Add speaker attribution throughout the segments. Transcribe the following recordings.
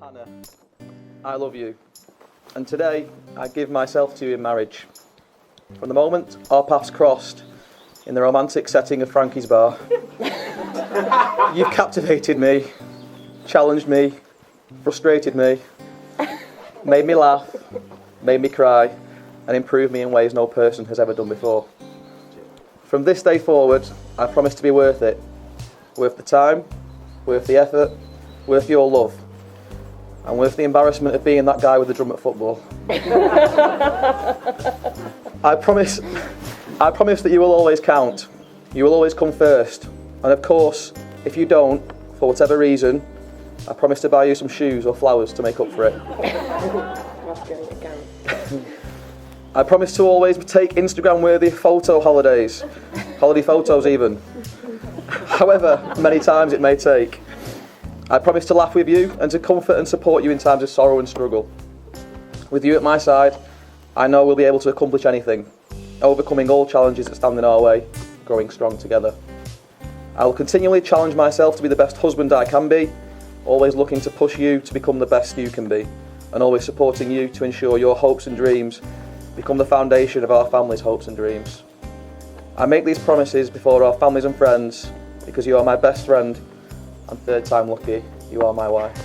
Speaker 1: Hannah, I love you, and today I give myself to you in marriage. From the moment our paths crossed in the romantic setting of Frankie's bar, you've captivated me, challenged me, frustrated me, made me laugh, made me cry, and improved me in ways no person has ever done before. From this day forward, I promise to be worth it. Worth the time, worth the effort, worth your love, and worth the embarrassment of being that guy with the drum at football. I promise that you will always count. You will always come first. And of course, if you don't, for whatever reason, I promise to buy you some shoes or flowers to make up for it. I promise to always take Instagram-worthy holiday photos even, however many times it may take. I promise to laugh with you and to comfort and support you in times of sorrow and struggle. With you at my side, I know we'll be able to accomplish anything, overcoming all challenges that stand in our way, growing strong together. I will continually challenge myself to be the best husband I can be, always looking to push you to become the best you can be, and always supporting you to ensure your hopes and dreams become the foundation of our family's hopes and dreams. I make these promises before our families and friends because you are my best friend, and third time lucky, you are my wife.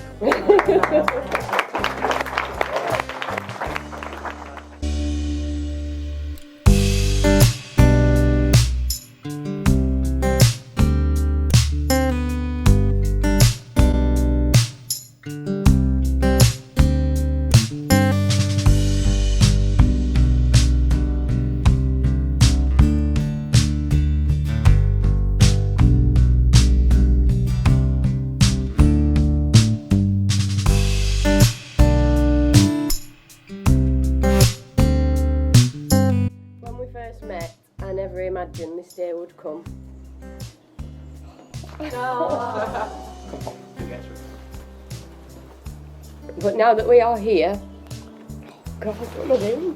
Speaker 2: When we first met, I never imagined this day would come. But now that we are here, God, what am I doing?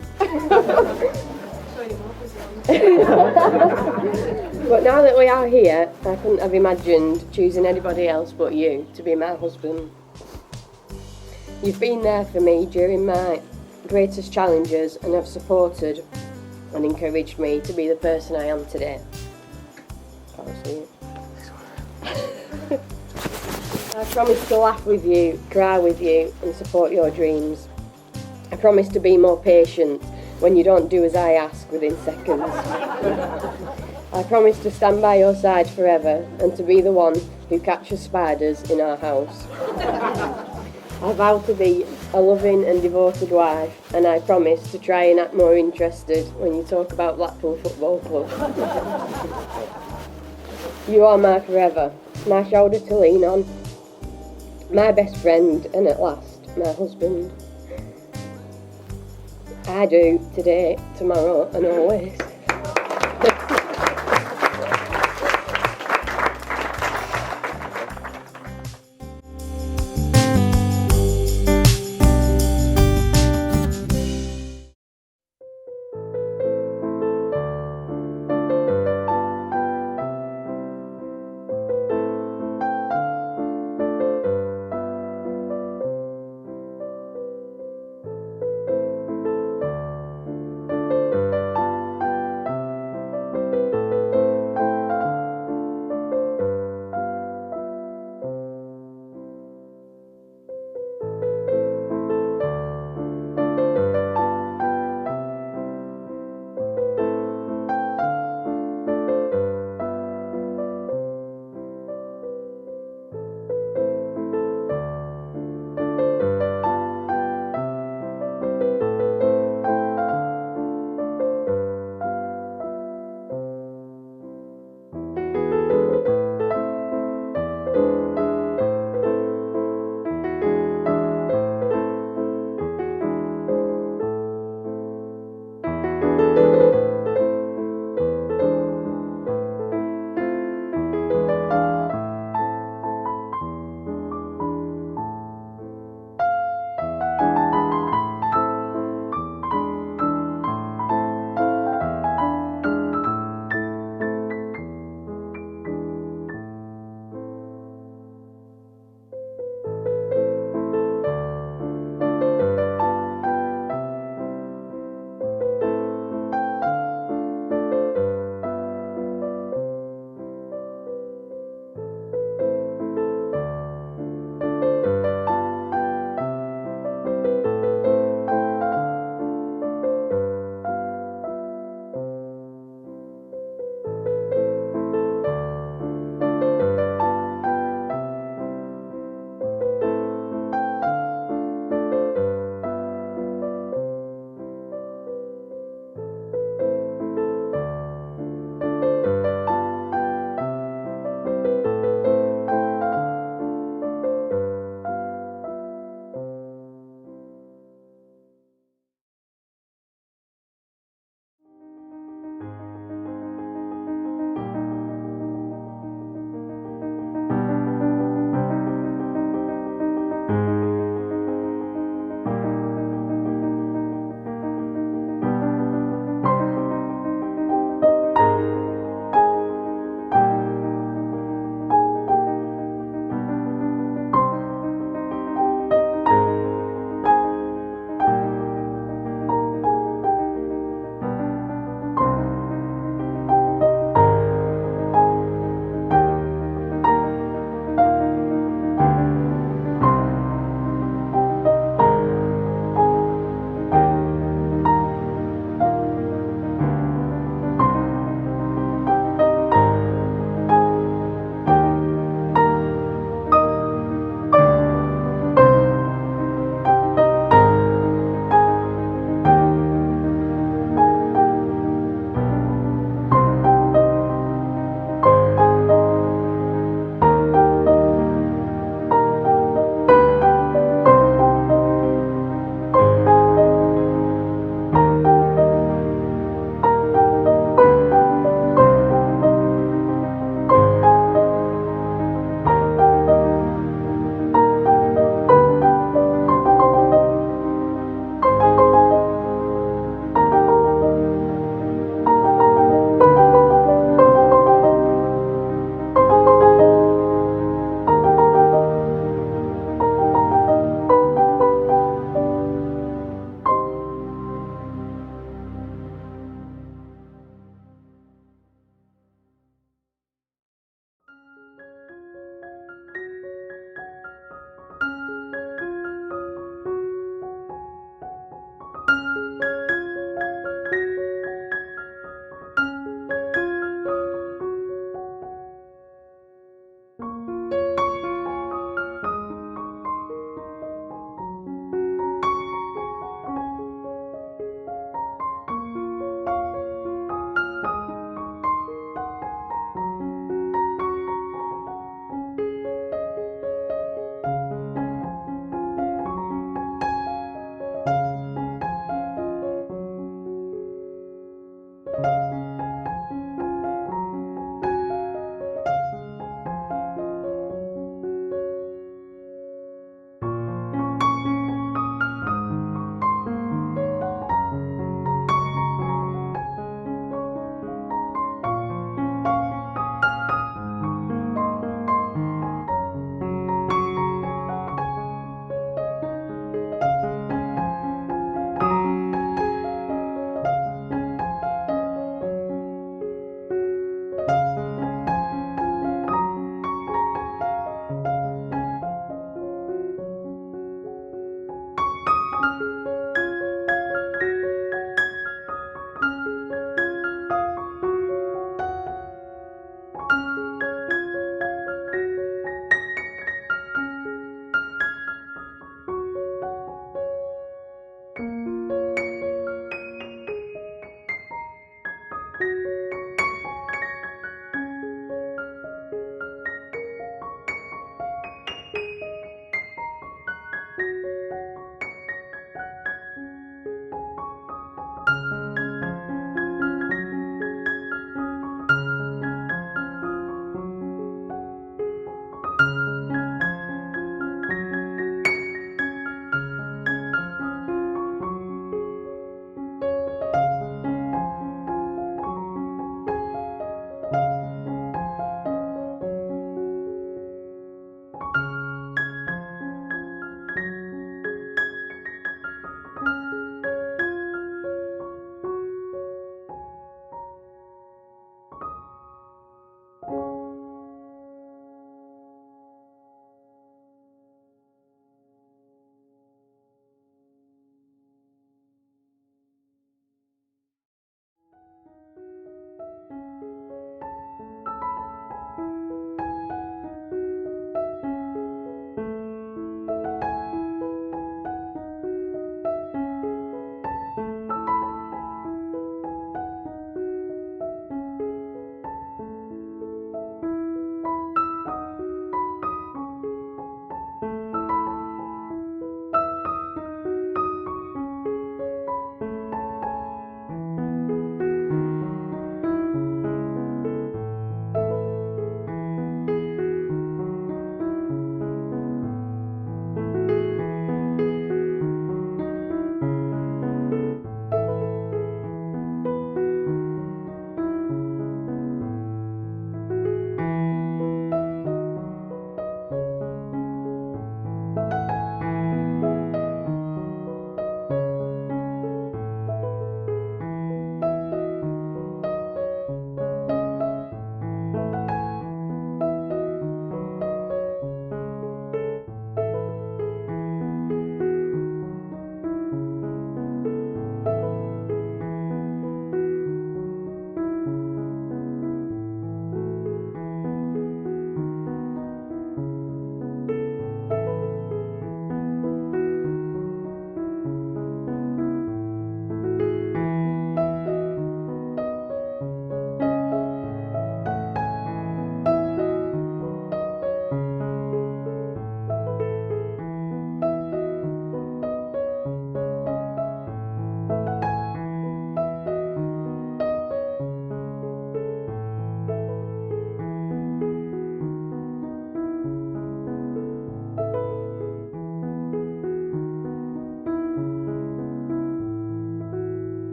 Speaker 2: But now that we are here, I couldn't have imagined choosing anybody else but you to be my husband. You've been there for me during my greatest challenges and have supported and encouraged me to be the person I am today. That was sweet. I promise to laugh with you, cry with you and support your dreams. I promise to be more patient when you don't do as I ask within seconds. I promise to stand by your side forever and to be the one who catches spiders in our house. I vow to be a loving and devoted wife, and I promise to try and act more interested when you talk about Blackpool Football Club. You are my forever, my shoulder to lean on, my best friend, and at last, my husband. I do, today, tomorrow, and always.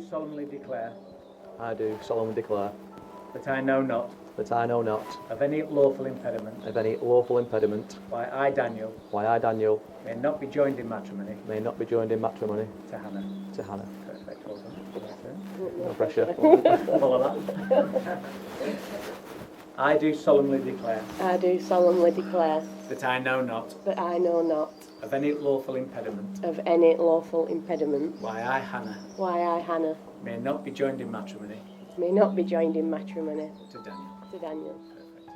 Speaker 3: solemnly declare
Speaker 1: I do solemnly declare
Speaker 3: that I know not
Speaker 1: that I know not
Speaker 3: of any lawful impediment
Speaker 1: of any lawful impediment
Speaker 3: why I, Daniel,
Speaker 1: why I, Daniel,
Speaker 3: may not be joined in matrimony
Speaker 1: may not be joined in matrimony
Speaker 3: to Hannah.
Speaker 1: to Hannah.
Speaker 3: Perfect, well done.
Speaker 1: No pressure.
Speaker 3: Follow that. I do solemnly declare
Speaker 2: I do solemnly declare
Speaker 3: that I know not
Speaker 2: that I know not
Speaker 3: of any lawful impediment
Speaker 2: of any lawful impediment
Speaker 3: why I, Hannah,
Speaker 2: why I, Hannah,
Speaker 3: may not be joined in matrimony
Speaker 2: may not be joined in matrimony
Speaker 3: to Daniel.
Speaker 2: to Daniel.
Speaker 3: Perfect.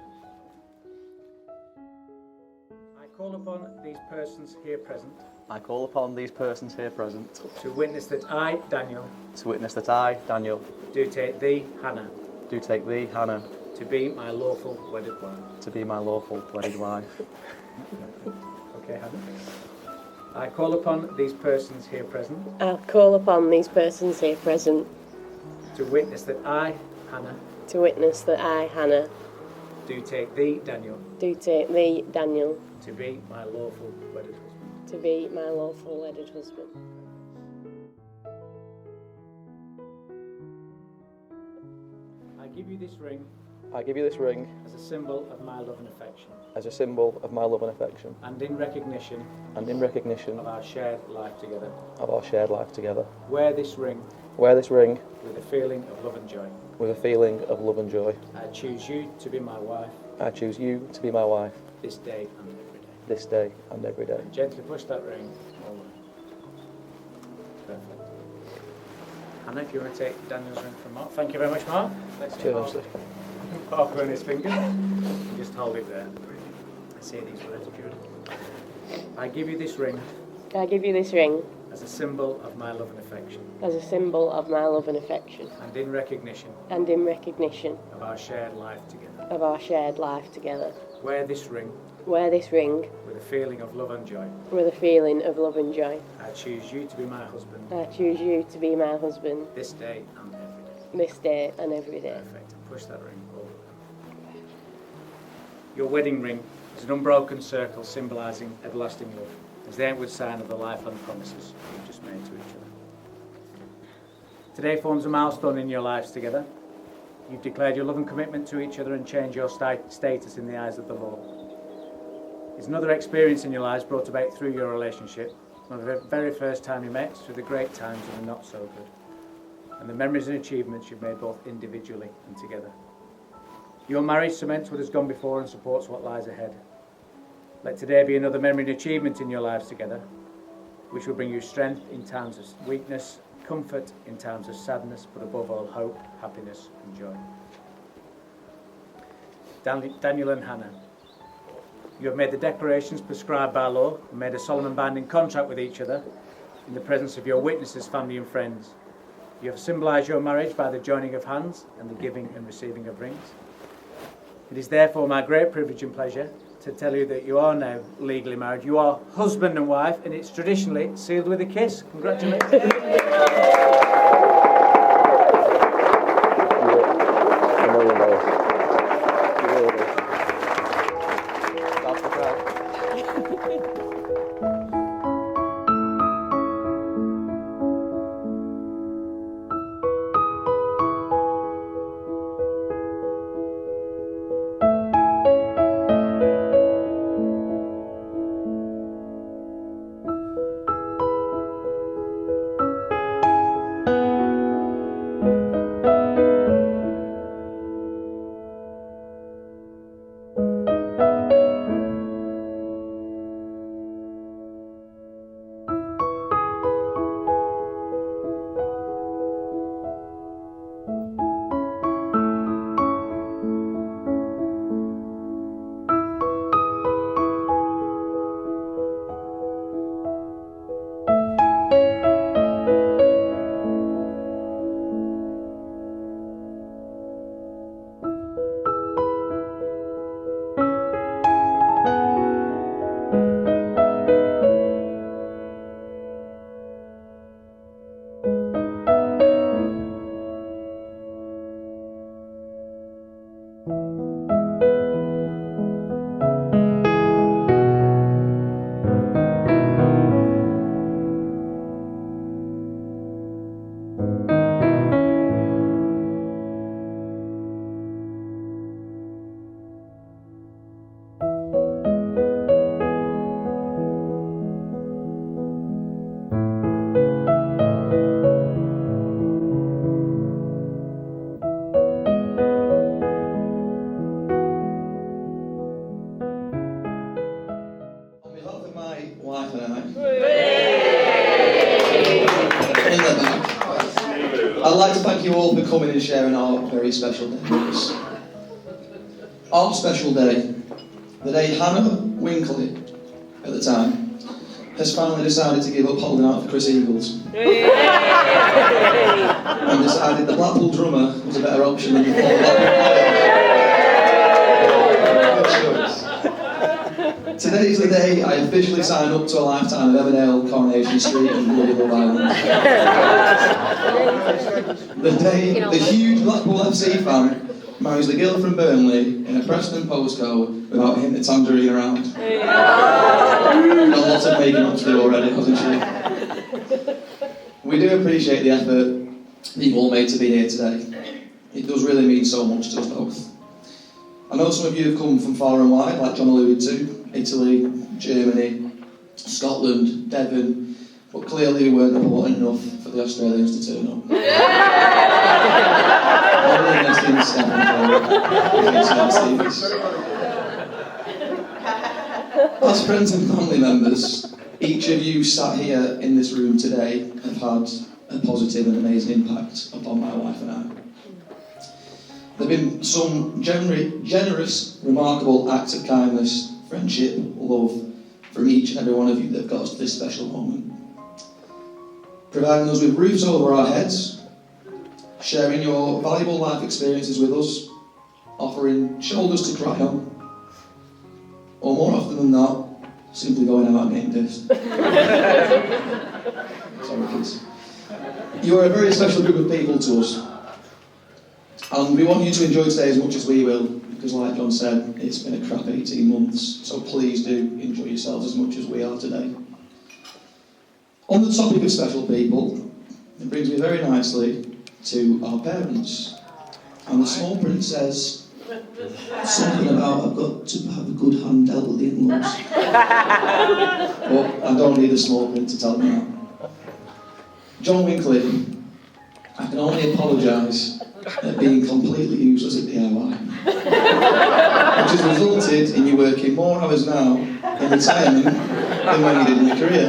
Speaker 3: I call upon these persons here present
Speaker 1: I call upon these persons here present
Speaker 3: to witness that I, Daniel,
Speaker 1: to witness that I, Daniel,
Speaker 3: do take thee, Hannah,
Speaker 1: do take thee, Hannah,
Speaker 3: to be my lawful wedded wife.
Speaker 1: to be my lawful wedded wife.
Speaker 3: Okay, Hannah. I call upon these persons here present
Speaker 2: I call upon these persons here present
Speaker 3: to witness that I, Hannah,
Speaker 2: to witness that I, Hannah,
Speaker 3: do take thee, Daniel,
Speaker 2: do take thee, Daniel,
Speaker 3: to be my lawful wedded husband.
Speaker 2: to be my lawful wedded husband.
Speaker 3: I give you this ring
Speaker 1: I give you this ring
Speaker 3: as a symbol of my love and affection,
Speaker 1: as a symbol of my love and affection,
Speaker 3: and in recognition
Speaker 1: and in recognition
Speaker 3: of our shared life together.
Speaker 1: of our shared life together.
Speaker 3: Wear this ring
Speaker 1: Wear this ring
Speaker 3: with a feeling of love and joy.
Speaker 1: with a feeling of love and joy.
Speaker 3: I choose you to be my wife
Speaker 1: I choose you to be my wife
Speaker 3: this day and every day.
Speaker 1: this day and every day.
Speaker 3: Gently push that ring over. Perfect. Hannah, if you want to take Daniel's ring from Mark. Thank you very much, Mark. Let's
Speaker 1: Cheers, Ashley.
Speaker 3: Mark on his finger. Just hold it there. I say these words, Jude. I give you this ring
Speaker 2: I give you this ring
Speaker 3: as a symbol of my love and affection,
Speaker 2: as a symbol of my love and affection,
Speaker 3: and in recognition
Speaker 2: and in recognition
Speaker 3: of our shared life together.
Speaker 2: of our shared life together.
Speaker 3: Wear this ring
Speaker 2: Wear this ring
Speaker 3: with a feeling of love and joy.
Speaker 2: with a feeling of love and joy.
Speaker 3: I choose you to be my husband
Speaker 2: I choose you to be my husband
Speaker 3: this day and every day.
Speaker 2: this day and every day.
Speaker 3: Perfect. Push that ring over. Your wedding ring is an unbroken circle symbolising everlasting love. It's the outward sign of the lifelong promises you've just made to each other. Today forms a milestone in your lives together. You've declared your love and commitment to each other and changed your status in the eyes of the law. It's another experience in your lives brought about through your relationship, from the very first time you met, through the great times and the not so good, and the memories and achievements you've made both individually and together. Your marriage cements what has gone before and supports what lies ahead. Let today be another memory and achievement in your lives together, which will bring you strength in times of weakness, comfort in times of sadness, but above all, hope, happiness and joy. Daniel and Hannah, you have made the declarations prescribed by law and made a solemn and binding contract with each other in the presence of your witnesses, family and friends. You have symbolised your marriage by the joining of hands and the giving and receiving of rings. It is therefore my great privilege and pleasure to tell you that you are now legally married. You are husband and wife, and it's traditionally sealed with a kiss. Congratulations.
Speaker 4: like to thank you all for coming and sharing our very special day with us. Our special day, the day Hannah Winkley, at the time, has finally decided to give up holding out for Chris Eagles. And decided the Blackpool drummer was a better option than the Blackpool player. Good choice. Today's the day I officially sign up to a lifetime of Emmerdale, Coronation Street and bloody Love Island. The day the huge Blackpool FC fan marries the girl from Burnley in a Preston postcode without a hint of tangerine around. Got lots of making up to do already, hasn't she? We do appreciate the effort that you've all made to be here today. It does really mean so much to us both. I know some of you have come from far and wide, like John alluded to, Italy, Germany, Scotland, Devon, but clearly we weren't important enough for the Australians to turn up. As friends and family members, each of you sat here in this room today have had a positive and amazing impact upon my wife and I. There have been some generous, remarkable acts of kindness, friendship, love from each and every one of you that have got us to this special moment. Providing us with roofs over our heads, sharing your valuable life experiences with us, offering shoulders to cry on, or more often than not, simply going out and getting pissed. Sorry, kids. You are a very special group of people to us. And we want you to enjoy today as much as we will, because like John said, it's been a crap 18 months, so please do enjoy yourselves as much as we are today. On the topic of special people, it brings me very nicely to our parents. And the small print says something about I've got to have a good hand dealt with the in-laws. But I don't need the small print to tell me that. John Winkley, I can only apologise at being completely useless at DIY, which has resulted in you working more hours now in retirement than when you did in your career.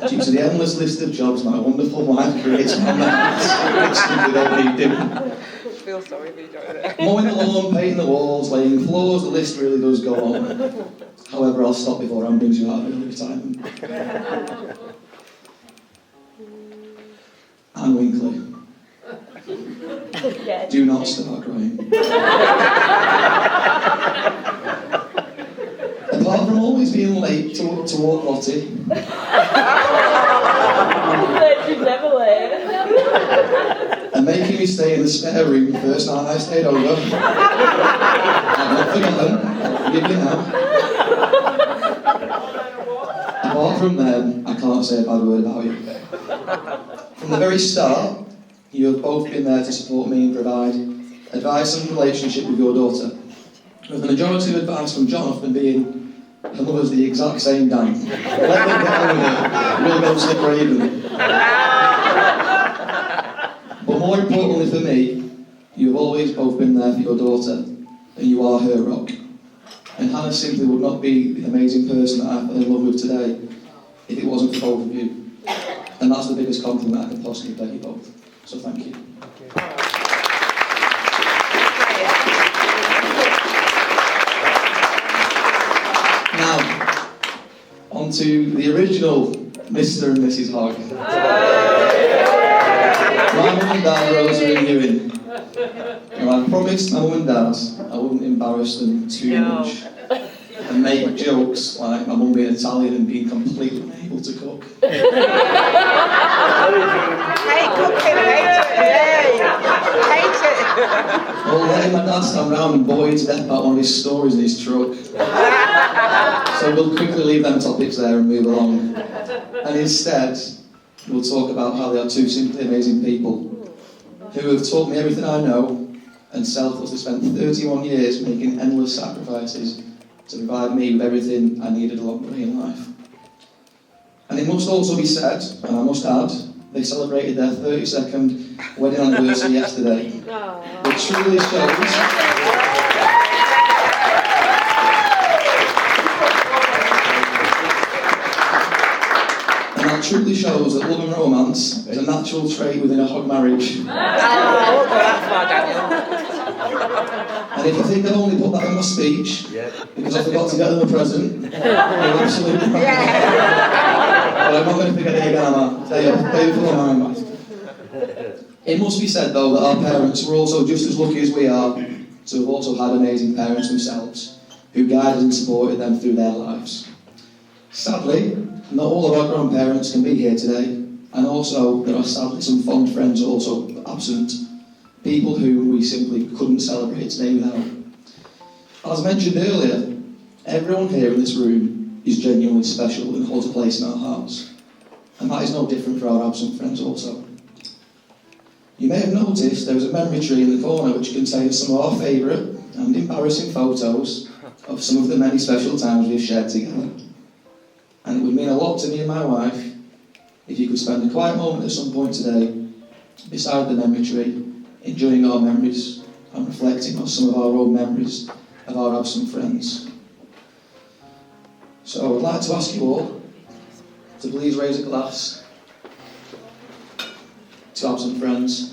Speaker 4: Due to the endless list of jobs my wonderful wife creates on my hands, which simply don't need doing.
Speaker 5: I feel sorry for you doing it.
Speaker 4: Mowing the lawn, painting the walls, laying floors, the list really does go on. However, I'll stop before Anne brings you out of early retirement. Anne Winkley. Do not start crying. Apart from always being late to walk Lottie.
Speaker 2: She's never late.
Speaker 4: And making me stay in the spare room the first night I stayed over. I've not forgotten. I'll forgive you now. Apart from them, I can't say a bad word about you. From the very start, you have both been there to support me and provide advice and relationship with your daughter. With the majority of advice from John often being, her mother's the exact same Dan. Let them get on with it, we'll go slip Raven. But more importantly for me, you have always both been there for your daughter, and you are her rock. And Hannah simply would not be the amazing person that I fell in love with today if it wasn't for both of you. And that's the biggest compliment I can possibly pay you both. So thank you. Now, on to the original Mr. and Mrs. Hogg. My mum and dad are Rosa and Ewan. And I promised my mum and dad I wouldn't embarrass them too much and make jokes like my mum being Italian and being completely unable to cook.
Speaker 5: Hate cooking, hate it.
Speaker 4: Well, letting my dad stand around and bore you to death about one of his stories in his truck. So we'll quickly leave them topics there and move along. And instead, we'll talk about how they are two simply amazing people who have taught me everything I know and selflessly spent 31 years making endless sacrifices to provide me with everything I needed along the way in life. And it must also be said, and I must add, they celebrated their 32nd wedding anniversary yesterday. It truly shows. And that truly shows that love and romance is a natural natural trait within a hog marriage.
Speaker 5: Oh, I won't go that far, Daniel.
Speaker 4: And if you think I've only put that in my speech, because I forgot to get them a present, you're absolutely right. But I'm not going to forget it again, am I? Day before mine. It must be said, though, that our parents were also just as lucky as we are to have also had amazing parents themselves, who guided and supported them through their lives. Sadly, not all of our grandparents can be here today, and also there are sadly some fond friends also absent, people who we simply couldn't celebrate today without. As mentioned earlier, everyone here in this room is genuinely special and holds a place in our hearts, and that is no different for our absent friends also. You may have noticed there is a memory tree in the corner which contains some of our favourite and embarrassing photos of some of the many special times we've shared together. And it would mean a lot to me and my wife if you could spend a quiet moment at some point today beside the memory tree, enjoying our memories and reflecting on some of our own memories of our absent friends. So I would like to ask you all to please raise a glass to absent friends.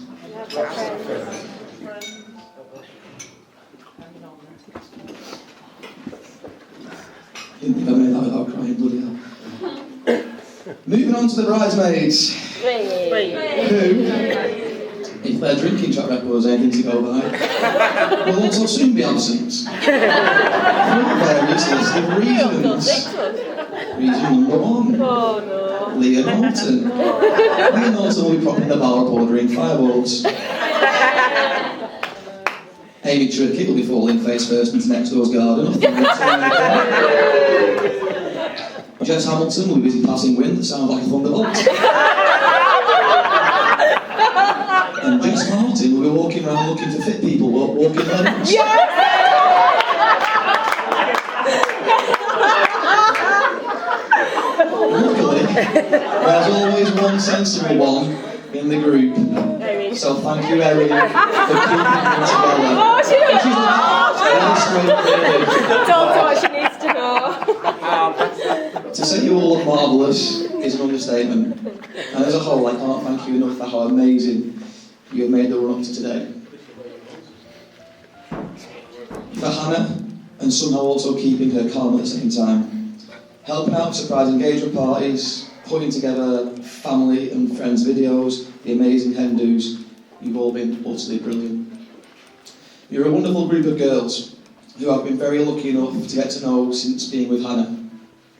Speaker 4: Didn't think I made that without crying, bloody hell. Moving on to the bridesmaids, who, if their drinking track record is anything to go by, will also soon be absent. For various list of reasons. Reason number 1. Leah Norton. Leah Norton will be propping the bar up ordering fireballs. Amy Trickett will be falling face first into next door's garden. Jess Hamilton will be busy passing wind that sounds like a thunderbolt. And Jess Martin will be walking around looking for fit people walking around. Luckily, there's always one sensible one in the group. So thank you, Erin, for keeping them together.
Speaker 2: Don't know what she needs to know.
Speaker 4: To say you all look marvellous is an understatement. And as a whole, I can't thank you enough for how amazing you have made the run up to today. For Hannah, and somehow also keeping her calm at the same time. Helping out surprise engagement parties, putting together family and friends videos, the amazing hen-dos. You've all been utterly brilliant. You're a wonderful group of girls who I've been very lucky enough to get to know since being with Hannah.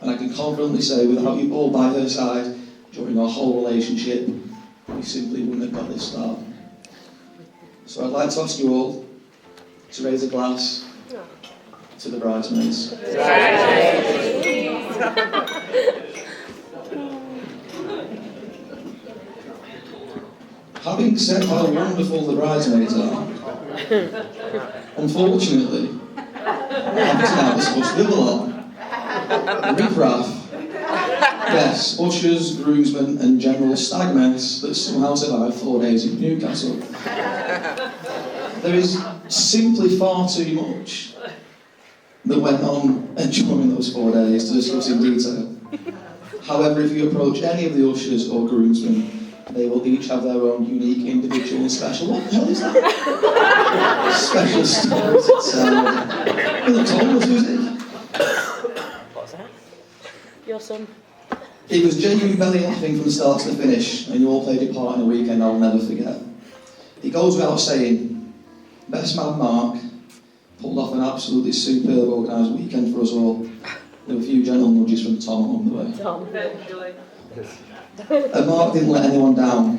Speaker 4: And I can confidently say, without you all by her side during our whole relationship, we simply wouldn't have got this far. So I'd like to ask you all to raise a glass to the bridesmaids. Having said how wonderful the bridesmaids are, unfortunately, I have to now discuss the other lot. Riff-raff. Yes, ushers, groomsmen and general stag mess that somehow survived 4 days in Newcastle. There is simply far too much that went on during those 4 days to discuss in detail. However, if you approach any of the ushers or groomsmen, they will each have their own unique, individual and special... What the hell is that? Special stories itself. It looks almost music.
Speaker 5: What's that? Your son.
Speaker 4: It was genuine belly laughing from the start to the finish, and you all played your part in a weekend I'll never forget. It goes without saying, best man Mark pulled off an absolutely superb organised weekend for us all. There were a few gentle nudges from Tom along the way.
Speaker 5: Tom.
Speaker 4: And Mark didn't let anyone down.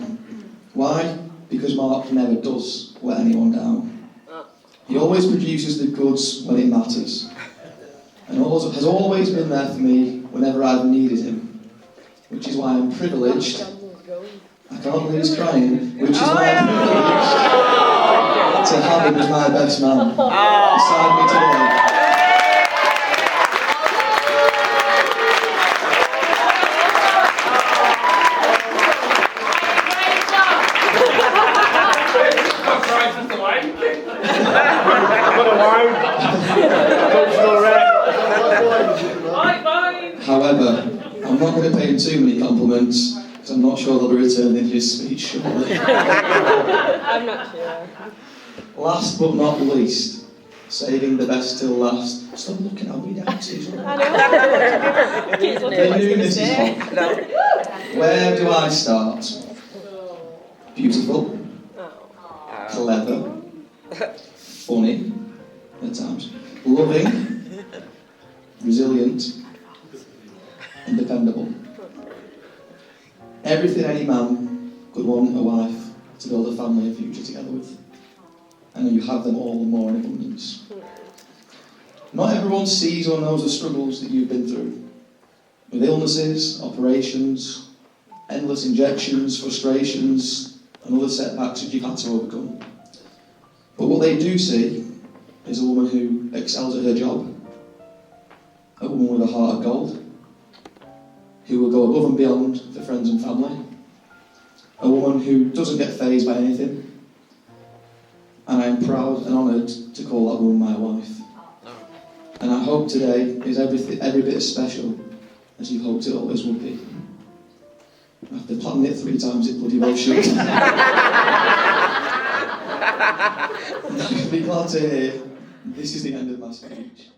Speaker 4: Why? Because Mark never does let anyone down. He always produces the goods when it matters. And has always been there for me whenever I've needed him. Which is why I'm privileged. I can't believe he's crying. Which is why I'm privileged to have him as my best man beside me today. However, I'm not going to pay him too many compliments because I'm I'm not sure they'll be returning his speech shortly.
Speaker 5: I'm not sure.
Speaker 4: Last but not least, saving the best till last. Stop looking at me, dances.
Speaker 5: I know. Keep looking
Speaker 4: They
Speaker 5: what
Speaker 4: knew
Speaker 5: he's
Speaker 4: Mrs.
Speaker 5: going
Speaker 4: Hogg.
Speaker 5: to say.
Speaker 4: Where do I start? Beautiful,
Speaker 5: Oh.
Speaker 4: clever, funny at times, loving, resilient, and dependable. Everything any man could want a wife to build a family and future together with. And you have them all and more in abundance. Not everyone sees or knows the struggles that you've been through, with illnesses, operations, endless injections, frustrations, and other setbacks that you've had to overcome. But what they do see is a woman who excels at her job, a woman with a heart of gold, who will go above and beyond for friends and family, a woman who doesn't get fazed by anything, and I am proud and honoured to call that woman my wife. And I hope today is every bit as special as you hoped it always would be. After planning it 3 times, it bloody well should. You'll be glad to hear this is the end of my speech.